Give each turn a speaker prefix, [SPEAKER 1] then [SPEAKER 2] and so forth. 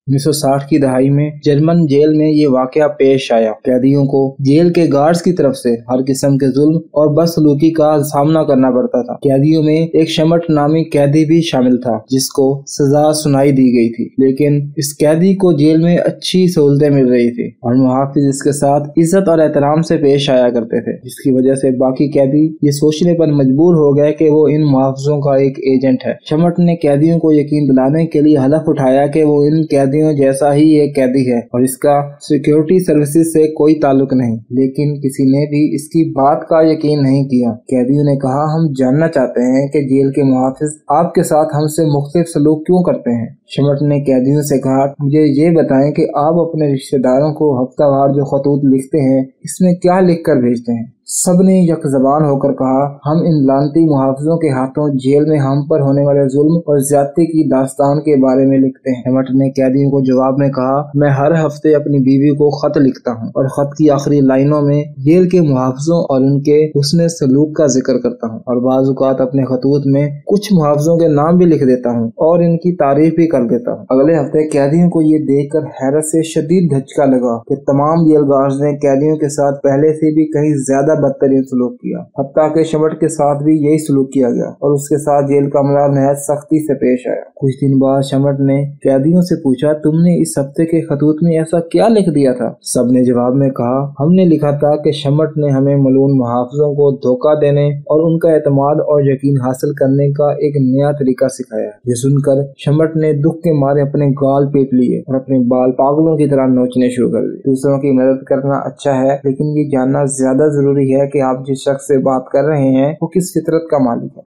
[SPEAKER 1] 1960 की दहाई में जर्मन जेल में ये वाकया पेश आया। कैदियों को जेल के गार्ड्स की तरफ से हर किस्म के जुल्म और बदसलूकी का सामना करना पड़ता था। कैदियों में एक शमट नामी कैदी भी शामिल था जिसको सजा सुनाई दी गई थी, लेकिन इस कैदी को जेल में अच्छी सहूलतें मिल रही थी और मुहाफिज इसके साथ इज्जत और एहतराम से पेश आया करते थे, जिसकी वजह से बाकी कैदी ये सोचने पर मजबूर हो गए कि वो इन मुहाफिजों का एक एजेंट है। शमट ने कैदियों को यकीन दिलाने के लिए हलफ उठाया कि वो इन कैदियों जैसा ही एक कैदी है और इसका सिक्योरिटी सर्विसेज से कोई ताल्लुक नहीं, लेकिन किसी ने भी इसकी बात का यकीन नहीं किया। कैदियों ने कहा, हम जानना चाहते हैं कि जेल के मुहाफिज आपके साथ हमसे मुख्तलिफ सलूक क्यों करते हैं। शमट ने कैदियों से कहा, मुझे ये बताएं कि आप अपने रिश्तेदारों को हफ्तावार जो खतूत लिखते हैं इसमें क्या लिख कर भेजते हैं। सब ने यकजबान होकर कहा, हम इन लानती मुहाफिजों के हाथों जेल में हम पर होने वाले जुल्म और ज्यादती की दास्तान के बारे में लिखते हैं। शमट ने कैदियों को जवाब में कहा, मैं हर हफ्ते अपनी बीवी को खत लिखता हूँ और खत की आखिरी लाइनों में जेल के मुहाफिजों और उनके हुस्न सलूक का जिक्र करता हूँ और बाज़ औक़ात अपने खतूत में कुछ मुहाफिजों के नाम भी लिख देता हूँ और इनकी तारीफ भी कर देता हूँ। अगले हफ्ते कैदियों को ये देखकर हैरत से शदीद धचका लगा कि तमाम जेल गार्ड्स ने कैदियों के साथ पहले से भी कहीं ज्यादा बदतरीन सलूक किया। हत्ता के शमट के साथ भी यही सलूक किया गया और उसके साथ जेल का अमला नहायत सख्ती से पेश आया। कुछ दिन बाद शमट ने कैदियों से पूछा, तुमने इस हफ्ते के खतूत में ऐसा क्या लिख दिया था। सब ने जवाब में कहा, हमने लिखा था कि शमट ने हमें मलून मुहाफिजों को धोखा देने और उनका एतमाद और यकीन हासिल करने का एक नया तरीका सिखाया। ये सुनकर शमट ने दुख के मारे अपने गाल पीट लिए और अपने बाल पागलों की तरह नोचने शुरू कर दिए। दूसरों की मदद करना अच्छा है, लेकिन ये जानना ज्यादा जरूरी है कि आप जिस शख्स से बात कर रहे हैं वो किस फितरत का मालिक है।